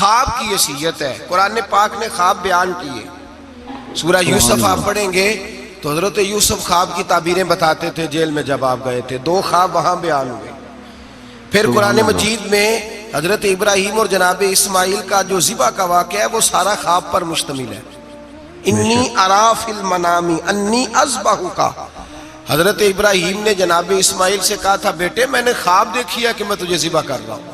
خواب کی حیثیت ہے. قرآن پاک نے خواب بیان کیے. سورہ یوسف آپ پڑھیں گے تو حضرت یوسف خواب کی تعبیریں بتاتے تھے جیل میں جب آپ گئے تھے. 2 خواب وہاں بیان ہوئے. پھر قرآن مجید میں حضرت ابراہیم اور جناب اسماعیل کا جو ذبح کا واقعہ ہے وہ سارا خواب پر مشتمل ہے. انی ارا فی المنام انی اذبحک. حضرت ابراہیم نے جناب اسماعیل سے کہا تھا بیٹے میں نے خواب دیکھی ہے کہ میں تجھے ذبح کر رہا ہوں.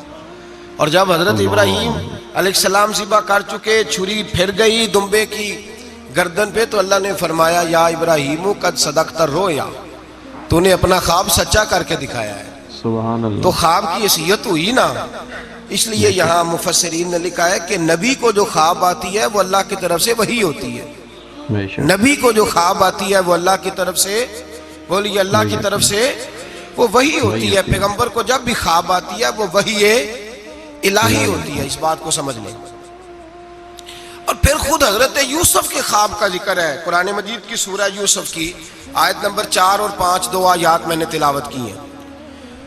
اور جب حضرت ابراہیم علیہ السلام ذبح کر چکے, چھری پھر گئی دمبے کی گردن پہ, تو اللہ نے فرمایا یا ابراہیم قد صدقت الرؤیا, تو نے اپنا خواب سچا کر کے دکھایا ہے. سبحان اللہ. تو خواب کی حیثیت ہوئی نا. اس لیے یہاں مفسرین نے لکھا ہے کہ نبی کو جو خواب آتی ہے وہ اللہ کی طرف سے وحی ہوتی ہے. نبی کو جو خواب آتی ہے وہ اللہ کی طرف سے, بولیے اللہ کی طرف سے وہ وحی ہوتی ہے. پیغمبر کو جب بھی خواب آتی ہے وہ وحی الہی ہوتی ہے. اس بات کو سمجھ لیں. اور پھر خود حضرت یوسف کے خواب کا ذکر ہے. قرآن مجید کی سورہ یوسف کی آیت نمبر 4 اور 5 2 آیات میں نے تلاوت کی ہیں.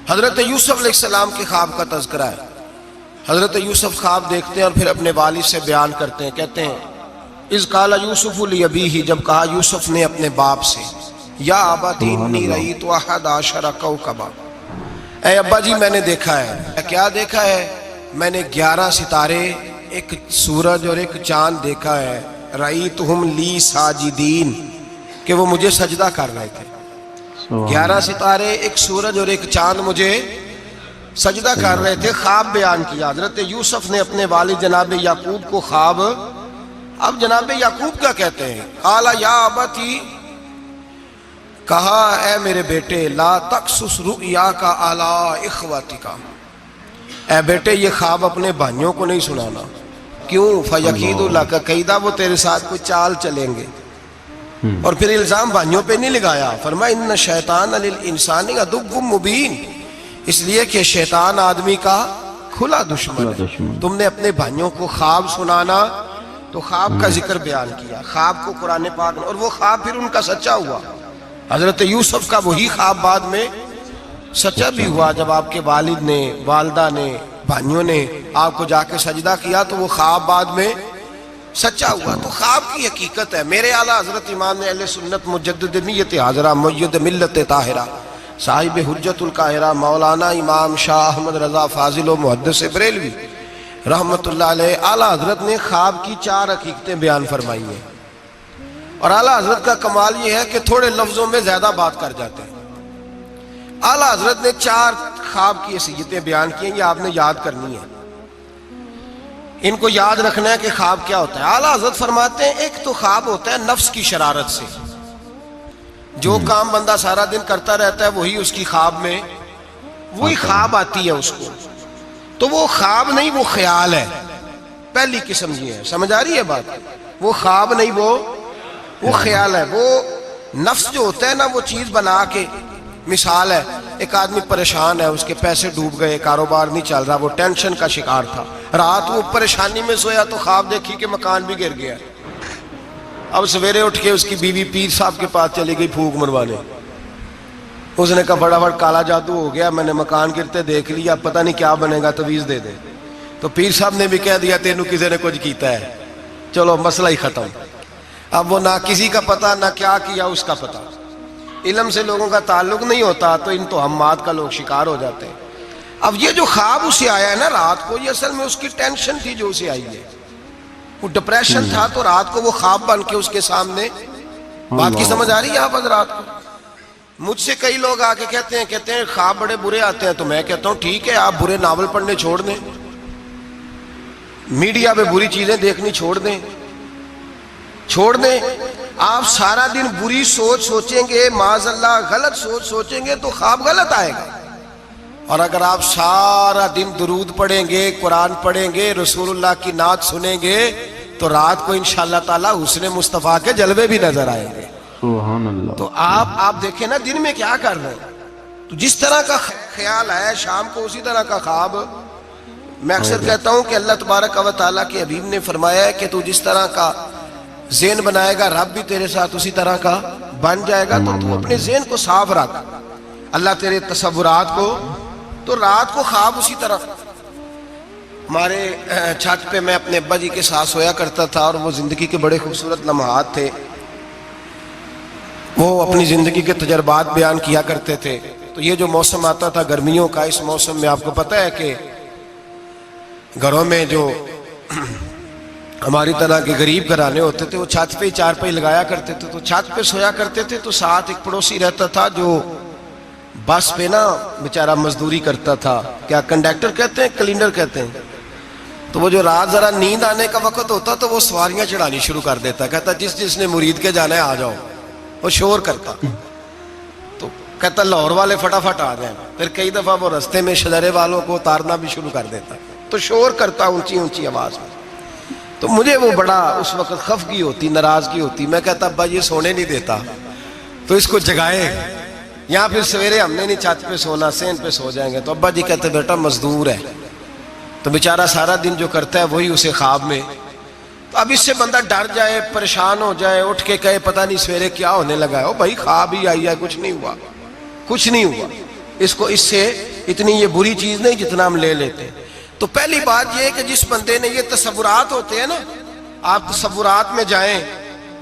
حضرت یوسف علیہ السلام کے خواب کا تذکرہ ہے. حضرت یوسف خواب دیکھتے ہیں اور پھر اپنے والد سے بیان کرتے ہیں. کہتے ہیں اذ قال یوسف لابیہ, جب کہا یوسف نے اپنے باپ سے, یا ابتی انی رأیت 11 کوکبا, اے ابا جی میں نے دیکھا ہے. کیا دیکھا ہے؟ میں نے 11 ستارے, ایک سورج اور ایک چاند دیکھا ہے. رأیتہم لی ساجدین, کہ وہ مجھے سجدہ کر رہے تھے. 11 ستارے, ایک سورج اور ایک چاند مجھے سجدہ کر رہے تھے. خواب بیان کیا. حضرت یوسف نے اپنے والد جناب یعقوب کو خواب, اب جناب یعقوب کیا کہتے ہیں؟ قال یا ابتی, کہا اے میرے بیٹے, لا تقصص رؤیاک علی اخوتک, اے بیٹے یہ خواب اپنے بھائیوں کو نہیں سنانا. کیوں؟ فیکیدوا لک کیدا, وہ تیرے ساتھ کوئی چال چلیں گے. اور پھر الزام بھائیوں پہ نہیں لگایا. فرمایا ان شیطان للانسان عدو مبین, اس لیے کہ شیطان آدمی کا کھلا دشمن ہے. تم نے اپنے بھائیوں کو خواب سنانا, تو خواب کا ذکر بیان کیا. خواب کو قرآن پاک نے, اور وہ خواب پھر ان کا سچا ہوا. حضرت یوسف کا وہی خواب بعد میں سچا بھی ہوا. جب آپ کے والد نے, والدہ نے, بھائیوں نے آپ کو جا کے سجدہ کیا تو وہ خواب بعد میں سچا ہوا. تو خواب کی حقیقت ہے. میرے اعلیٰ حضرت امام اہل سنت مجدد نیت حاضرہ مؤید ملت طاہرہ صاحب حجت القاہرہ مولانا امام شاہ احمد رضا فاضل و محدث بریلوی رحمت اللہ علیہ, اعلیٰ حضرت نے خواب کی 4 حقیقتیں بیان فرمائی ہیں. اور اعلیٰ حضرت کا کمال یہ ہے کہ تھوڑے لفظوں میں زیادہ بات کر جاتے ہیں. اعلیٰ حضرت نے 4 خواب کی حیثیتیں بیان کی ہیں, یہ آپ نے یاد کرنی ہے. ان کو یاد رکھنا ہے کہ خواب کیا ہوتا ہے. اعلیٰ حضرت فرماتے ہیں ایک تو خواب ہوتا ہے نفس کی شرارت سے, جو کام بندہ سارا دن کرتا رہتا ہے وہی اس کی خواب میں, وہی خواب آتی ہے اس کو. تو وہ خواب نہیں, وہ خیال ہے. پہلی قسم یہ ہے, سمجھ آ رہی ہے بات؟ وہ خواب نہیں, وہ خیال ہے. وہ نفس جو ہوتا ہے نا, وہ چیز بنا کے, مثال ہے ایک آدمی پریشان ہے, اس کے پیسے ڈوب گئے, کاروبار نہیں چل رہا, وہ ٹینشن کا شکار تھا. رات وہ پریشانی میں سویا تو خواب دیکھی کہ مکان بھی گر گیا. اب سویرے اٹھ کے اس کی بیوی پیر صاحب کے پاس چلی گئی پھونک مروانے. اس نے کہا بڑا کالا جادو ہو گیا, میں نے مکان گرتے دیکھ لیا, پتہ نہیں کیا بنے گا, تعویذ دے دے. تو پیر صاحب نے بھی کہہ دیا تینوں کسی نے کچھ کیتا ہے, چلو مسئلہ ہی ختم. اب وہ نہ کسی کا پتہ, نہ کیا کیا اس کا پتہ. علم سے لوگوں کا تعلق نہیں ہوتا تو ان توہمات کا لوگ شکار ہو جاتے ہیں. اب یہ جو خواب اسے آیا ہے نا رات کو, یہ اصل میں اس کی ٹینشن تھی جو اسے آئی ہے. وہ ڈپریشن تھا تو رات کو وہ خواب بن کے اس کے سامنے. بات کی سمجھ آ رہی ہے آپ حضرات کو؟ مجھ سے کئی لوگ آ کے کہتے ہیں خواب بڑے برے آتے ہیں. تو میں کہتا ہوں ٹھیک ہے, آپ برے ناول پڑھنے چھوڑ دیں, میڈیا پہ بری چیزیں دیکھنی چھوڑ دیں. آپ سارا دن بری سوچ سوچیں گے, معاذ اللہ غلط سوچ سوچیں گے تو خواب غلط آئے گا. اور اگر آپ سارا دن درود پڑھیں گے, قرآن پڑھیں گے, رسول اللہ کی نعت سنیں گے, تو رات کو انشاءاللہ تعالی حسن مصطفیٰ کے جلوے بھی نظر آئیں گے. سبحان اللہ. تو آپ دیکھیں نا دن میں کیا کر رہے ہیں. تو جس طرح کا خیال ہے شام کو اسی طرح کا خواب. میں اکثر کہتا ہوں کہ اللہ تبارک و تعالیٰ کے حبیب نے فرمایا ہے کہ تو جس طرح کا ذہن بنائے گا رب بھی تیرے ساتھ اسی طرح کا بن جائے گا. تو اپنے ذہن کو صاف رکھ, اللہ تیرے تصورات کو, تو رات کو خواب اسی طرح. ہمارے چھت پہ میں اپنے ابا جی کے ساتھ سویا کرتا تھا، اور وہ زندگی کے بڑے خوبصورت لمحات تھے، وہ اپنی زندگی کے تجربات بیان کیا کرتے تھے۔ تو یہ جو موسم آتا تھا گرمیوں کا، اس موسم میں آپ کو پتہ ہے کہ گھروں میں جو ہماری طرح کے غریب گھرانے ہوتے تھے وہ چھت پہ چار پائی لگایا کرتے تھے، تو چھت پہ سویا کرتے تھے۔ تو ساتھ ایک پڑوسی رہتا تھا جو بس پہ نا بیچارہ مزدوری کرتا تھا، کیا کنڈکٹر کہتے ہیں کلینڈر کہتے ہیں، تو وہ جو رات ذرا نیند آنے کا وقت ہوتا تو وہ سواریاں چڑھانی شروع کر دیتا، کہتا جس نے مرید کے جانا ہے آ جاؤ، وہ شور کرتا، تو کہتا لاہور والے فٹافٹ آ جائیں، پھر کئی دفعہ وہ رستے میں شجرے والوں کو اتارنا بھی شروع کر دیتا، تو شور کرتا اونچی اونچی آواز میں۔ تو مجھے وہ بڑا اس وقت خفگی ہوتی، ناراضگی ہوتی، میں کہتا ابا یہ سونے نہیں دیتا تو اس کو جگائے، یہاں پھر سویرے ہم نے نہیں چھت پہ سونا، سین پہ سو جائیں گے۔ تو ابا جی کہتے بیٹا مزدور ہے تو بیچارہ سارا دن جو کرتا ہے وہی اسے خواب میں، تو اب اس سے بندہ ڈر جائے، پریشان ہو جائے، اٹھ کے کہے پتہ نہیں سویرے کیا ہونے لگا ہے، او بھائی خواب ہی آئی ہے، کچھ نہیں ہوا، کچھ نہیں ہوا، اس کو اس سے اتنی یہ بری چیز نہیں جتنا ہم لے لیتے۔ تو پہلی بات یہ ہے کہ جس بندے نے یہ تصورات ہوتے ہیں نا، آپ تصورات میں جائیں،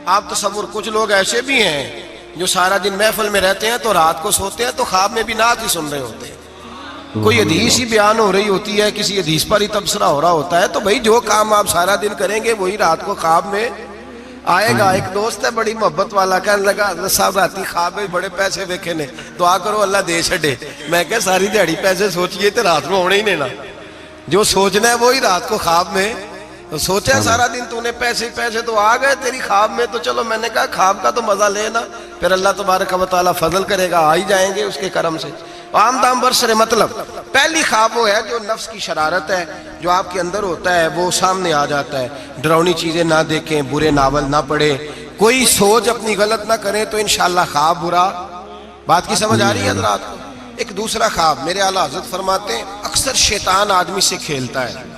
آپ تصور، کچھ لوگ ایسے بھی ہیں جو سارا دن محفل میں رہتے ہیں تو رات کو سوتے ہیں تو خواب میں بھی نعت ہی سن رہے ہوتے ہیں، کوئی حدیث ہی بیان ہو رہی ہوتی ہے، کسی حدیث پر ہی تبصرہ ہو رہا ہوتا ہے، تو بھائی جو کام آپ سارا دن کریں گے وہی رات کو خواب میں آئے گا۔ ایک دوست ہے بڑی محبت والا، کہنے لگا صاحب راتی خواب میں بڑے پیسے ویکھے نے، دعا کرو اللہ دے چھڑے۔ میں کہ ساری دیہڑی پیسے سوچیے تو رات میں ہونے ہی نہیں نا، جو سوچنا ہے وہی رات کو خواب میں، تو سوچا سارا دن تو نے پیسے تو آ گئے تیری خواب میں، تو چلو میں نے کہا خواب کا تو مزہ لینا، پھر اللہ تبارک و تعالیٰ فضل کرے گا، آ ہی جائیں گے اس کے کرم سے۔ عام دام برسر مطلب پہلی خواب وہ ہے جو نفس کی شرارت ہے، جو آپ کے اندر ہوتا ہے وہ سامنے آ جاتا ہے۔ ڈراؤنی چیزیں نہ دیکھیں، برے ناول نہ پڑھیں، کوئی سوچ اپنی غلط نہ کریں تو انشاءاللہ خواب برا۔ بات کی سمجھ آ رہی ہے حضرات کو؟ ایک دوسرا خواب، میرے اعلیٰ حضرت فرماتے ہیں اکثر شیطان آدمی سے کھیلتا ہے۔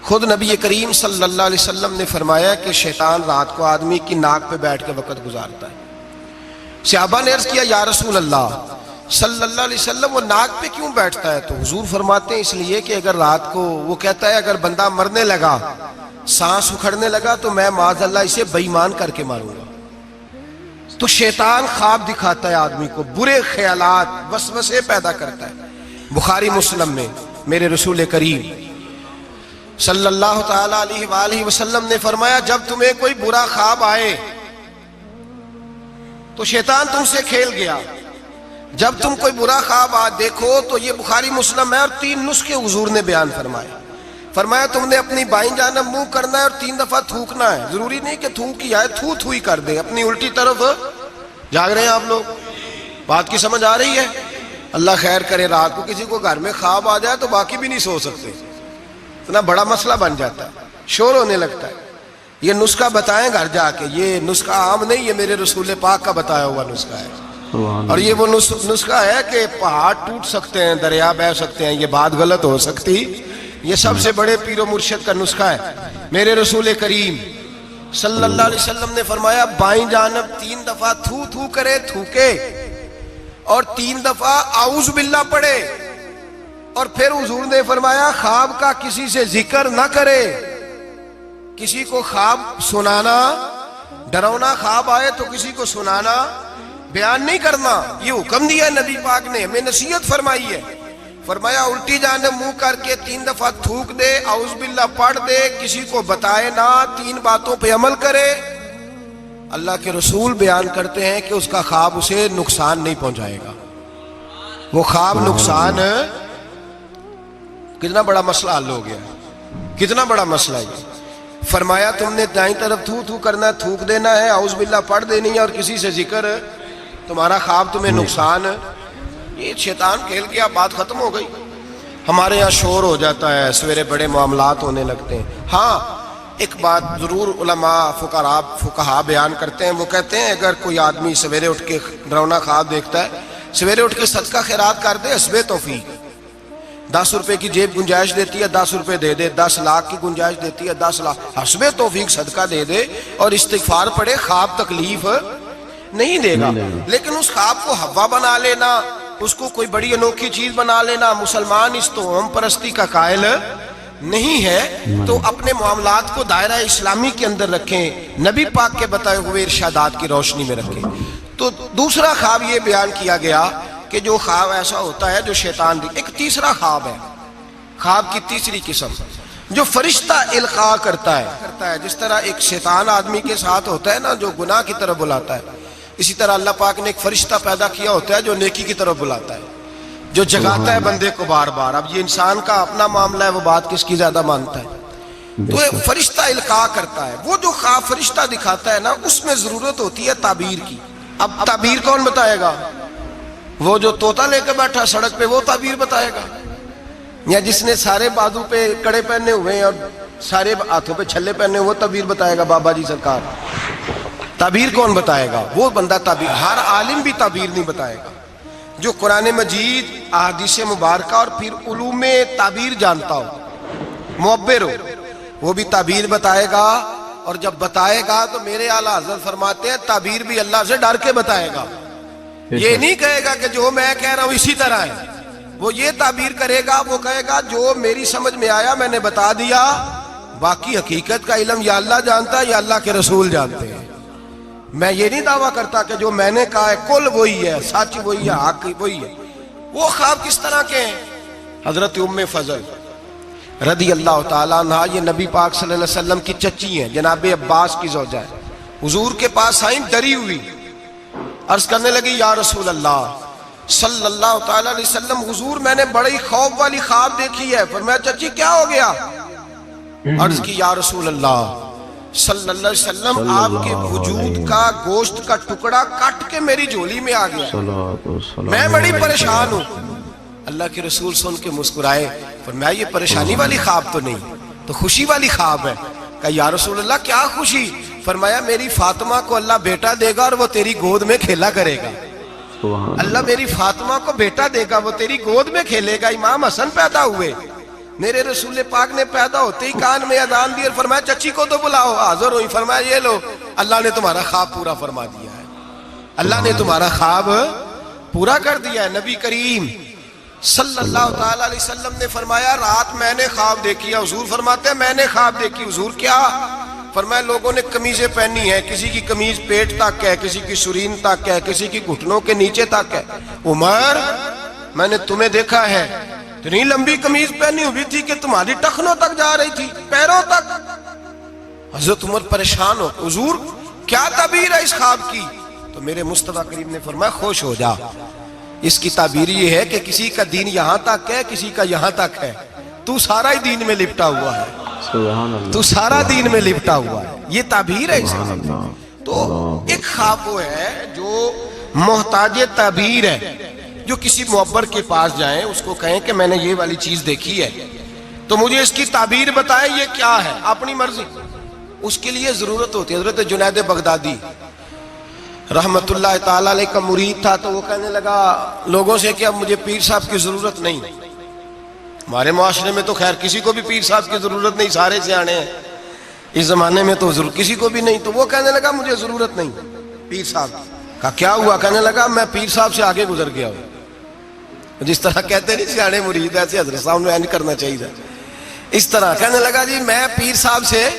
خود نبی کریم صلی اللہ علیہ وسلم نے فرمایا کہ شیطان رات کو آدمی کی ناک پہ بیٹھ کے وقت گزارتا ہے۔ صحابہ نے عرض کیا یا رسول اللہ صلی اللہ علیہ وسلم وہ ناک پہ کیوں بیٹھتا ہے؟ تو حضور فرماتے ہیں اس لیے کہ اگر رات کو، وہ کہتا ہے اگر بندہ مرنے لگا، سانس اکھڑنے لگا تو میں معاذ اللہ اسے بے ایمان کر کے ماروں گا۔ تو شیطان خواب دکھاتا ہے آدمی کو، برے خیالات، وسوسے پیدا کرتا ہے۔ بخاری مسلم میں میرے رسول کریم صلی اللہ تعالی علیہ وآلہ وسلم نے فرمایا جب تمہیں کوئی برا خواب آئے تو شیطان تم سے کھیل گیا، جب تم کوئی برا خواب دیکھو تو یہ بخاری مسلم ہے، اور 3 نسخے حضور نے بیان فرمائے۔ فرمایا تم نے اپنی بائیں جانب منہ کرنا ہے اور 3 دفعہ تھوکنا ہے، ضروری نہیں کہ تھوک ہی آئے، تھو ہی کر دیں، اپنی الٹی طرف جاگ رہے ہیں آپ لوگ؟ بات کی سمجھ آ رہی ہے؟ اللہ خیر کرے، رات کو کسی کو گھر میں خواب آ جائے تو باقی بھی نہیں سو سکتے، اتنا بڑا مسئلہ بن جاتا ہے، شور ہونے لگتا ہے۔ یہ نسخہ بتائیں گھر جا کے، یہ نسخہ عام نہیں، یہ میرے رسول پاک کا بتایا ہوا نسخہ ہے، اور یہ وہ نسخہ ہے کہ پہاڑ ٹوٹ سکتے ہیں، دریا بہہ سکتے ہیں، یہ بات غلط ہو سکتی، یہ سب سے بڑے پیر و مرشد کا نسخہ ہے۔ میرے رسول کریم صلی اللہ علیہ وسلم نے فرمایا بائیں جانب 3 دفعہ تھو کرے، تھوکے، اور 3 دفعہ اعوذ باللہ پڑھے، اور پھر حضور نے فرمایا خواب کا کسی سے ذکر نہ کرے، کسی کو خواب سنانا، ڈراؤنا خواب آئے تو کسی کو سنانا، بیان نہیں کرنا، یہ حکم دیا نبی پاک نے، ہمیں نصیحت فرمائی ہے۔ فرمایا الٹی جانب منہ کر کے 3 دفعہ تھوک دے، اعوذ باللہ پڑھ دے، کسی کو بتائے نہ، 3 باتوں پہ عمل کرے۔ اللہ کے رسول بیان کرتے ہیں کہ اس کا خواب اسے نقصان نہیں پہنچائے گا، وہ خواب نقصان، کتنا بڑا مسئلہ حل ہو گیا، کتنا بڑا مسئلہ ہے۔ فرمایا تم نے دائیں طرف تھو کرنا ہے، تھوک دینا ہے، اعوذ باللہ پڑھ دینی ہے، اور کسی سے ذکر، تمہارا خواب تمہیں نقصان، یہ شیطان کھیل گیا، بات ختم ہو گئی۔ ہمارے یہاں شور ہو جاتا ہے، سویرے بڑے معاملات ہونے لگتے ہیں۔ ہاں ایک بات ضرور علماء فقہا بیان کرتے ہیں، وہ کہتے ہیں اگر کوئی آدمی سویرے اٹھ کے ڈراؤنا خواب دیکھتا ہے، سویرے اٹھ کے صدقہ خیرات کر دے، حسب توفیق، 10 روپے کی جیب گنجائش دیتی ہے 10 روپے دے دے، 10 لاکھ کی گنجائش دیتی ہے 10 لاکھ، حسب توفیق صدقہ دے دے اور استغفار پڑھے، خواب تکلیف نہیں دے گا۔ لیکن اس خواب کو ہوا بنا لینا، اس کو کوئی بڑی انوکھی چیز بنا لینا، مسلمان اس توہم پرستی کا قائل نہیں ہے تو اپنے معاملات کو دائرہ اسلامی کے اندر رکھیں، نبی پاک کے بتائے ہوئے ارشادات کی روشنی میں رکھیں۔ تو دوسرا خواب یہ بیان کیا گیا کہ جو خواب ایسا ہوتا ہے جو شیطان دی۔ ایک تیسرا خواب ہے، خواب کی تیسری قسم جو فرشتہ القاء کرتا ہے، جس طرح ایک شیطان آدمی کے ساتھ ہوتا ہے نا جو گناہ کی طرف بلاتا ہے، اسی طرح اللہ پاک نے ایک فرشتہ پیدا کیا ہوتا ہے جو نیکی کی طرف بلاتا ہے، جو جگاتا ہے بندے کو بار بار۔ اب یہ انسان کا اپنا معاملہ ہے، وہ بات کس کی زیادہ مانتا ہے، تو ایک فرشتہ القاء کرتا ہے۔ وہ جو خواب فرشتہ دکھاتا ہے نا، اس میں ضرورت ہوتی ہے تعبیر کی۔ اب تعبیر کون بتائے گا؟ وہ جو طوطا لے کے بیٹھا سڑک پہ وہ تعبیر بتائے گا، یا جس نے سارے بازو پہ کڑے پہنے ہوئے ہیں اور سارے ہاتھوں پہ چھلے پہنے ہوئے وہ تعبیر بتائے گا؟ بابا جی سرکار تعبیر کون بتائے گا؟ وہ بندہ تعبیر، ہر عالم بھی تعبیر نہیں بتائے گا۔ جو قرآن مجید، احادیث مبارکہ اور پھر علوم تعبیر جانتا ہو، معبر ہو، وہ بھی تعبیر بتائے گا۔ اور جب بتائے گا تو میرے اعلیٰ حضرت فرماتے ہیں تعبیر بھی اللہ سے ڈر کے بتائے گا۔ یہ نہیں کہے گا کہ جو میں کہہ رہا ہوں اسی طرح ہے، وہ یہ تعبیر کرے گا، وہ کہے گا جو میری سمجھ میں آیا میں نے بتا دیا، باقی حقیقت کا علم یا اللہ جانتا ہے یا اللہ کے رسول جانتے ہیں۔ میں یہ نہیں دعویٰ کرتا کہ جو میں نے کہا ہے کل وہی ہے، سچ وہی ہے، حق وہی ہے۔ وہ خواب کس طرح کے ہیں؟ حضرت ام فضل رضی اللہ تعالیٰ عنہ، یہ نبی پاک صلی اللہ علیہ وسلم کی چچی ہیں، جناب عباس کی زوجہ ہے، حضور کے پاس آئیں ڈری ہوئی، عرض کرنے لگی یا رسول اللہ صلی اللہ تعالیٰ علیہ وسلم، حضور میں نے بڑی خوف والی خواب دیکھی ہے۔ فرمایا چچی کیا ہو گیا؟ عرض کی یا رسول اللہ صلی اللہ علیہ وسلم، آپ کے وجود کا گوشت کا ٹکڑا کٹ کے میری جھولی میں آ گیا، میں بڑی پریشان ہوں۔ اللہ کے رسول سن کے مسکرائے، فرمایا یہ پریشانی والی خواب تو نہیں، تو خوشی والی خواب ہے۔ کہا یا رسول اللہ کیا خوشی؟ فرمایا میری فاطمہ کو اللہ بیٹا دے گا اور وہ تیری گود میں کھیلا کرے گا۔ اللہ میری فاطمہ کو بیٹا دے گا، وہ تیری گود میں کھیلے گا۔ امام حسن پیدا ہوئے، میرے رسول پاک نے پیدا ہوتے ہی کان میں اذان دی اور فرمایا چچی کو تو بلاؤ، حاضر ہوئی۔ فرمایا یہ لو، اللہ نے تمہارا خواب پورا فرما دیا ہے، اللہ نے تمہارا خواب پورا کر دیا ہے۔ نبی کریم صلی اللہ تعالیٰ علیہ وسلم نے فرمایا رات میں نے خواب دیکھی ہے۔ حضور فرماتے ہیں میں نے خواب دیکھی۔ حضور کیا؟ فرمایا لوگوں نے قمیضیں پہنی ہیں، کسی کی قمیض پیٹ تک ہے، کسی کی سرین تک ہے، کسی کی گھٹنوں کے نیچے تک ہے۔ عمر میں نے تمہیں دیکھا ہے، اتنی لمبی قمیض پہنی ہوئی تھی کہ تمہاری ٹخنوں تک جا رہی تھی، پیروں تک۔ حضرت عمر پریشان ہو، حضور کیا تعبیر ہے اس خواب کی؟ تو میرے مصطفیٰ کریم نے فرمایا خوش ہو جا، اس کی تعبیر یہ ہے کہ کسی کا دین یہاں تک ہے، کسی کا یہاں تک ہے، تو سارا ہی دین میں لپٹا ہوا ہے، تو سارا دین میں لپٹا ہوا ہے، یہ تعبیر ہے اس کی۔ تو ایک خواب وہ ہے جو محتاج تعبیر ہے، جو کسی معبر کے پاس جائیں اس کو کہیں کہ میں نے یہ والی چیز دیکھی ہے تو مجھے اس کی تعبیر بتائیں یہ کیا ہے، اپنی مرضی، اس کے لیے ضرورت ہوتی ہے۔ حضرت جنید بغدادی رحمت اللہ تعالیٰ علیہ کا مرید تھا، تو وہ کہنے لگا لوگوں سے کہ اب مجھے پیر صاحب کی ضرورت نہیں۔ ہمارے معاشرے میں تو خیر کسی کو بھی پیر صاحب کی ضرورت نہیں، سارے سیانے ہیں، اس زمانے میں تو ضرورت کسی کو بھی نہیں۔ تو وہ کہنے لگا مجھے ضرورت نہیں پیر صاحب۔ کہا کیا ہوا؟ کہنے لگا میں پیر صاحب سے آگے گزر گیا ہوں۔ جس طرح کہتے نہیں سیانے مرید، ایسے حضرت صاحب نے نہیں کرنا چاہیے، اس طرح کہنے لگا جی میں پیر صاحب سے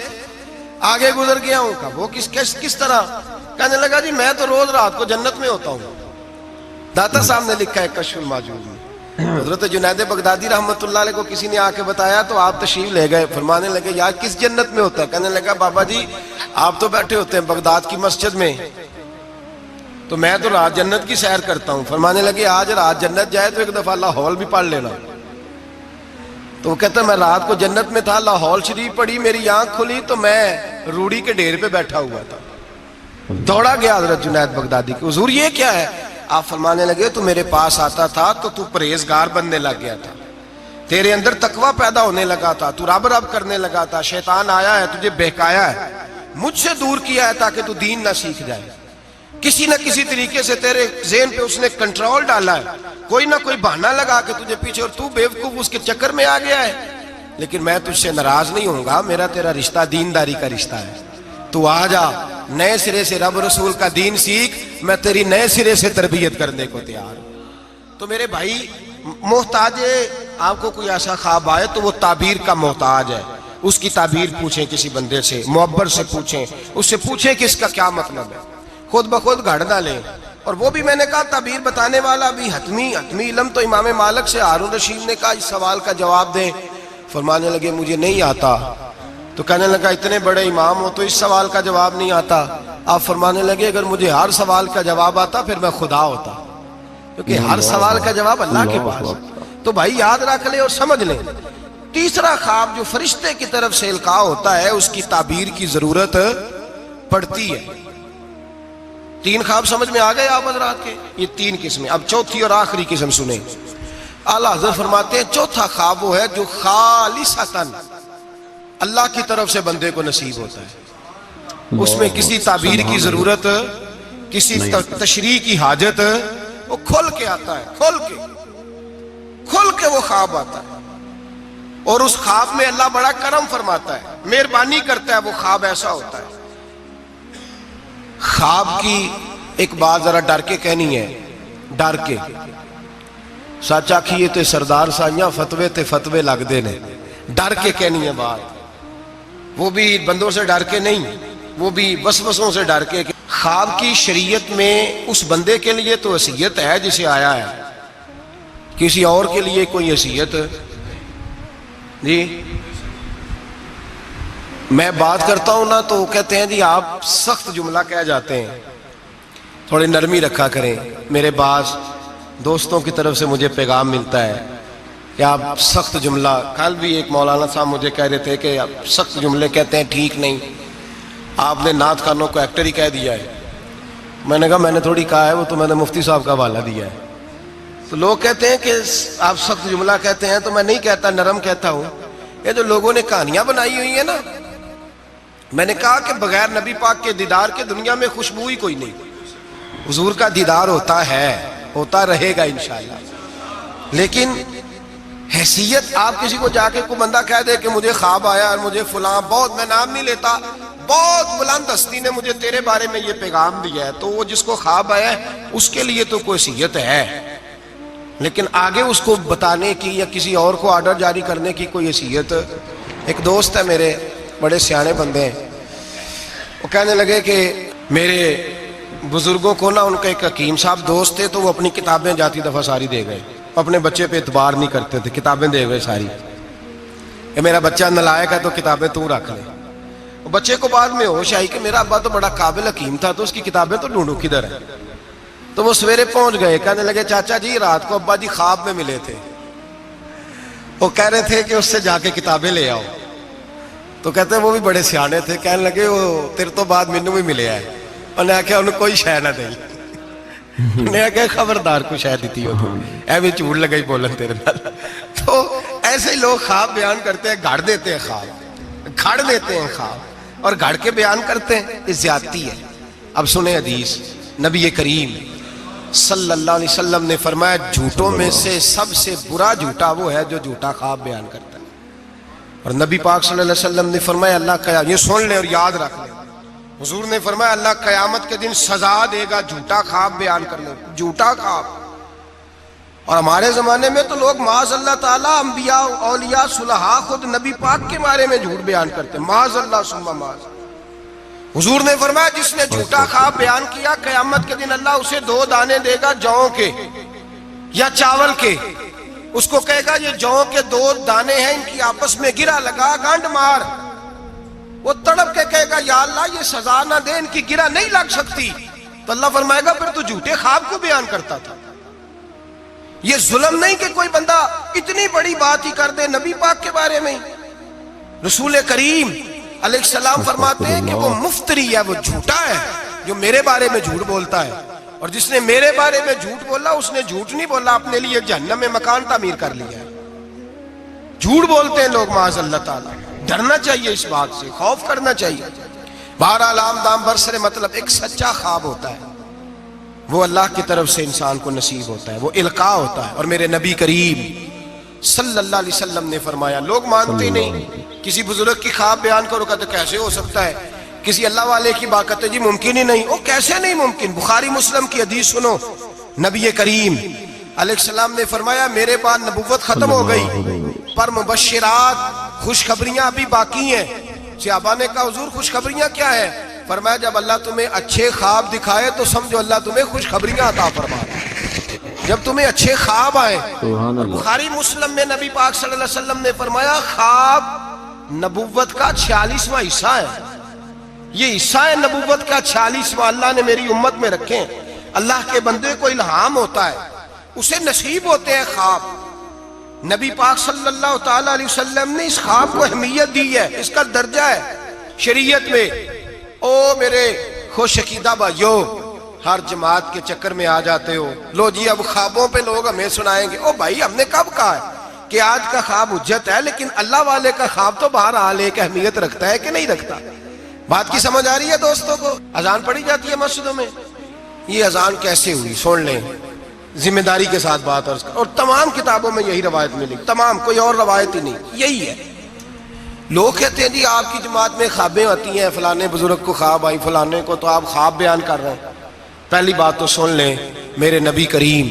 آگے گزر گیا ہوں۔ کہا وہ کس طرح؟ کہنے لگا جی میں تو روز رات کو جنت میں ہوتا ہوں۔ داتا صاحب نے لکھا ہے کشف الماجوز میں، حضرت جنید بغدادی رحمت اللہ علیہ کو کسی نے آ کے بتایا تو آپ تشریف لے گئے، فرمانے لگے یار کس جنت میں ہوتا ہے؟ کہنے لگا بابا جی آپ تو بیٹھے ہوتے ہیں بغداد کی مسجد میں، تو میں تو رات جنت کی سیر کرتا ہوں۔ فرمانے لگے آج رات جنت جائے تو ایک دفعہ لاہور بھی پڑھ لینا۔ تو وہ کہتا ہے میں رات کو جنت میں تھا، لاہور شریف پڑھی، میری آنکھ کھلی تو میں روڑی کے ڈھیر پہ بیٹھا ہوا تھا۔ دوڑا گیا حضرت جنید بغدادی کہ حضور یہ کیا ہے؟ آپ فرمانے لگے تو میرے پاس آتا تھا تو پرہیزگار بننے لگ گیا تھا، تیرے اندر تقوی پیدا ہونے لگا تھا، تو رب رب کرنے لگا تھا، شیطان آیا ہے تجھے بہکایا ہے، مجھ سے دور کیا ہے تاکہ تو دین نہ سیکھ جائے، کسی نہ کسی طریقے سے تیرے ذہن پہ اس نے کنٹرول ڈالا ہے، کوئی نہ کوئی بہانہ لگا کے تجھے پیچھے، اور تو بیوقوف اس کے چکر میں آ گیا ہے۔ لیکن میں تجھ سے ناراض نہیں ہوں گا، میرا تیرا رشتہ دینداری کا رشتہ ہے، تو آ جا نئے سرے سے رب رسول کا دین سیکھ، میں تیری نئے سرے سے تربیت کرنے کو تیار ہوں۔ تو میرے بھائی محتاج آپ کو کوئی ایسا خواب آئے تو وہ تعبیر کا محتاج ہے، اس کی تعبیر پوچھیں کسی بندے سے، معبر سے پوچھیں، اس سے پوچھیں کہ اس کا کیا مطلب ہے، خود بخود گھڑ نہ لیں۔ اور وہ بھی میں نے کہا تعبیر بتانے والا بھی حتمی علم تو امام مالک سے ہارون رشید نے کہا اس سوال کا جواب دیں، فرمانے لگے مجھے نہیں آتا، تو کہنے لگا اتنے بڑے امام ہو تو اس سوال کا جواب نہیں آتا؟ آپ فرمانے لگے اگر مجھے ہر سوال کا جواب آتا پھر میں خدا ہوتا، کیونکہ ہر سوال کا جواب اللہ کے پاس۔ تو بھائی یاد رکھ لیں اور سمجھ لیں، تیسرا خواب جو فرشتے کی طرف سے القاء ہوتا ہے اس کی تعبیر کی ضرورت پڑتی ہے۔ تین خواب سمجھ میں آ گئے آپ حضرات کے؟ یہ تین قسمیں۔ اب چوتھی اور آخری قسم سنیں۔ اعلیٰ حضرت فرماتے ہیں چوتھا خواب وہ ہے جو خالصتاً اللہ کی طرف سے بندے کو نصیب ہوتا ہے، اس میں کسی تعبیر کی ضرورت، کسی تشریح کی حاجت، وہ کھل کے آتا ہے، کھل کے وہ خواب آتا ہے، اور اس خواب میں اللہ بڑا کرم فرماتا ہے، مہربانی کرتا ہے، وہ خواب ایسا ہوتا ہے۔ خواب کی ایک بات ذرا ڈر کے کہنی ہے، ڈر کے سچ آکھیے تے سردار سائیاں فتوے تے فتوے لگ دے نے، ڈر کے کہنی ہے بات، وہ بھی بندوں سے ڈر کے نہیں، وہ بھی وسوسوں سے ڈر کے۔ خواب کی شریعت میں اس بندے کے لیے تو حیثیت ہے جسے آیا ہے، کسی اور کے لیے کوئی حیثیت جی۔ میں بات کرتا ہوں نا تو کہتے ہیں جی آپ سخت جملہ کہہ جاتے ہیں، تھوڑی نرمی رکھا کریں۔ میرے بعض دوستوں کی طرف سے مجھے پیغام ملتا ہے کہ آپ سخت جملہ، کل بھی ایک مولانا صاحب مجھے کہہ رہے تھے کہ آپ سخت جملے کہتے ہیں، ٹھیک نہیں، آپ نے نعت خوانوں کو ایکٹر ہی کہہ دیا ہے۔ میں نے کہا میں نے تھوڑی کہا ہے، وہ تو میں نے مفتی صاحب کا حوالہ دیا ہے۔ تو لوگ کہتے ہیں کہ آپ سخت جملہ کہتے ہیں، تو میں نہیں کہتا، نرم کہتا ہوں۔ یہ جو لوگوں نے کہانیاں بنائی ہوئی ہیں نا، میں نے کہا کہ بغیر نبی پاک کے دیدار کے دنیا میں خوشبو ہی کوئی نہیں۔ حضور کا دیدار ہوتا ہے، ہوتا رہے گا انشاءاللہ، لیکن حیثیت آپ کسی کو جا کے کوئی بندہ کہہ دے کہ مجھے خواب آیا اور مجھے فلاں، بہت، میں نام نہیں لیتا، بہت بلند ہستی نے مجھے تیرے بارے میں یہ پیغام دیا ہے، تو وہ جس کو خواب آیا ہے اس کے لیے تو کوئی حیثیت ہے، لیکن آگے اس کو بتانے کی یا کسی اور کو آرڈر جاری کرنے کی کوئی حیثیت۔ ایک دوست ہے میرے، بڑے سیانے بندے ہیں، وہ کہنے لگے کہ میرے بزرگوں کو نا، ان کا ایک حکیم صاحب دوست تھے، تو وہ اپنی کتابیں جاتی دفعہ ساری دے گئے، اپنے بچے پہ اعتبار نہیں کرتے تھے، کتابیں دے گئے ساری، کہ میرا بچہ نالائق ہے تو کتابیں تو رکھ لے۔ وہ بچے کو بعد میں ہوش آئی کہ میرا ابا تو بڑا قابل حکیم تھا، تو اس کی کتابیں تو ڈھونڈوں کدھر ہیں۔ تو وہ سویرے پہنچ گئے، کہنے لگے چاچا جی رات کو ابا جی خواب میں ملے تھے، وہ کہہ رہے تھے کہ اس سے جا کے کتابیں لے آؤ۔ تو کہتے ہیں وہ بھی بڑے سیانے تھے، کہنے لگے وہ تیرے تو بعد مینوں بھی ملے ہے، انہیں آخیا انہوں کوئی شے نہ دئی، انہیں آخیا خبردار کوئی شے دیتی ہو تو ایویں جھوٹ لگائی بولن تیرے نال۔ تو ایسے ہی لوگ خواب بیان کرتے ہیں، گھڑ دیتے ہیں خواب، گھڑ دیتے ہیں خواب اور گھڑ کے بیان کرتے ہیں، یہ زیادتی ہے۔ اب سنیں حدیث، نبی کریم صلی اللہ علیہ وسلم نے فرمایا جھوٹوں میں سے سب سے برا جھوٹا وہ ہے جو جھوٹا خواب بیان کرتا ہے، اور نبی پاک صلی اللہ علیہ وسلم نے فرمایا اللہ کا، یہ سن لیں اور یاد رکھ لیں، حضور نے فرمایا اللہ قیامت کے دن سزا دے گا جھوٹا خواب بیان کرنے، جھوٹا خواب۔ اور ہمارے زمانے میں تو لوگ معاذ اللہ تعالیٰ انبیاء، اولیاء، صلحاء خود نبی پاک کے بارے میں جھوٹ بیان کرتے ہیں، معاذ اللہ ثم معاذ۔ حضور نے فرمایا جس نے جھوٹا خواب بیان کیا قیامت کے دن اللہ اسے 2 دانے دے گا جوں کے یا چاول کے، اس کو کہے گا یہ جوں کے 2 دانے ہیں، ان کی آپس میں گرا لگا، گانڈ مار۔ وہ تڑپ کے کہے گا یا اللہ یہ سزا نہ دے، ان کی گرا نہیں لگ سکتی، تو اللہ فرمائے گا پھر تو جھوٹے خواب کو بیان کرتا تھا۔ یہ ظلم نہیں کہ کوئی بندہ اتنی بڑی بات ہی کر دے نبی پاک کے بارے میں۔ رسول کریم علیہ السلام فرماتے ہیں کہ وہ مفتری ہے، وہ جھوٹا ہے جو میرے بارے میں جھوٹ بولتا ہے، اور جس نے میرے بارے میں جھوٹ بولا اس نے جھوٹ نہیں بولا، اپنے لیے جہنم میں مکان تعمیر کر لیا ہے۔ جھوٹ بولتے ہیں لوگ معاذ اللہ تعالیٰ، ڈرنا چاہیے اس بات سے، خوف کرنا چاہیے۔ بہرحال عام دام برسر مطلب ایک سچا خواب ہوتا ہے، وہ اللہ کی طرف سے انسان کو نصیب ہوتا ہے، وہ القاء ہوتا ہے۔ اور میرے نبی کریم صلی اللہ علیہ وسلم نے فرمایا، لوگ مانتے نہیں، کسی بزرگ کی خواب بیان کرو کہتے کیسے ہو سکتا ہے، کسی اللہ والے کی بات کرتے جی ممکن ہی نہیں، وہ کیسے نہیں ممکن؟ بخاری مسلم کی حدیث سنو، نبی کریم علیہ السلام نے فرمایا میرے بعد نبوت ختم ہو گئی پر مبشرات خوشخبریاں ابھی باقی ہیں۔ صحابہ نے کہا حضور خوشخبریاں کیا ہیں؟ فرمایا جب اللہ تمہیں اچھے خواب دکھائے تو سمجھو اللہ تمہیں خوشخبریاں عطا فرما رہا ہے۔ جب تمہیں اچھے خواب آئے، بخاری مسلم میں نبی پاک صلی اللہ علیہ وسلم نے فرمایا خواب نبوت کا 46واں حصہ ہے۔ یہ حصہ ہے نبوت کا 46واں، اللہ نے میری امت میں رکھے ہیں۔ اللہ کے بندے کو الہام ہوتا ہے، اسے نصیب ہوتے ہیں خواب۔ نبی پاک صلی اللہ تعالیٰ علیہ وسلم نے اس خواب کو اہمیت دی ہے، اس کا درجہ ہے شریعت میں۔ او میرے خوش عقیدہ بھائیو، ہر جماعت کے چکر میں آ جاتے ہو، لو جی اب خوابوں پہ لوگ ہمیں سنائیں گے۔ او بھائی ہم نے کب کہا ہے کہ آج کا خواب حجت ہے، لیکن اللہ والے کا خواب تو بہرحال ایک اہمیت رکھتا ہے کہ نہیں رکھتا؟ بات کی سمجھ آ رہی ہے دوستوں کو؟ اذان پڑھی جاتی ہے مسجدوں میں، یہ اذان کیسے ہوئی سن لیں، ذمہ داری کے ساتھ بات اور تمام کتابوں میں یہی روایت ملی، تمام، کوئی اور روایت ہی نہیں، یہی ہے۔ لوگ کہتے ہیں جی آپ کی جماعت میں خوابیں آتی ہیں، فلانے بزرگ کو خواب آئی، فلانے کو، تو آپ خواب بیان کر رہے ہیں۔ پہلی بات تو سن لیں، میرے نبی کریم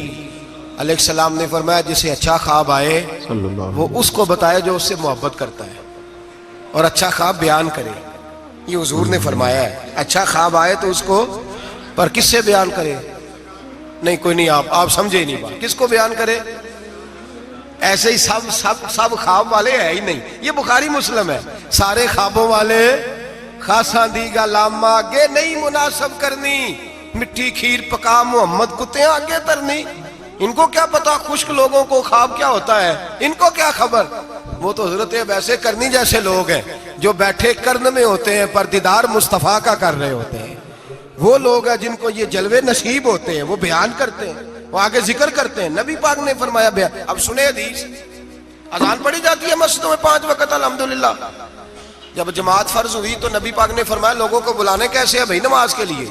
علیہ السلام نے فرمایا جسے اچھا خواب آئے وہ اس کو بتائے جو اس سے محبت کرتا ہے اور اچھا خواب بیان کرے۔ یہ حضور نے فرمایا ہے، اچھا خواب آئے تو اس کو، پر کس سے بیان کرے؟ نہیں کوئی نہیں، آپ سمجھے نہیں بات، کس کو بیان کرے؟ ایسے ہی سب خواب والے ہیں ہی نہیں، یہ بخاری مسلم ہے، سارے خوابوں والے خاصاں دیگا لاما آگے نہیں مناسب کرنی، مٹھی کھیر پکا محمد کتے آگے ترنی۔ ان کو کیا پتا خشک لوگوں کو خواب کیا ہوتا ہے، ان کو کیا خبر؟ وہ تو حضرت ویسے کرنی جیسے لوگ ہیں جو بیٹھے کرن میں ہوتے ہیں پر دیدار مصطفیٰ کا کر رہے ہوتے ہیں۔ وہ لوگ ہیں جن کو یہ جلوے نصیب ہوتے ہیں، وہ بیان کرتے ہیں، وہ آگے ذکر کرتے ہیں۔ نبی پاک نے فرمایا بیان۔ اب سنیں حدیث، اذان پڑھی جاتی ہے مسجدوں میں 5 وقت الحمدللہ۔ جب جماعت فرض ہوئی تو نبی پاک نے فرمایا لوگوں کو بلانے کیسے ہیں بھائی نماز کے لیے؟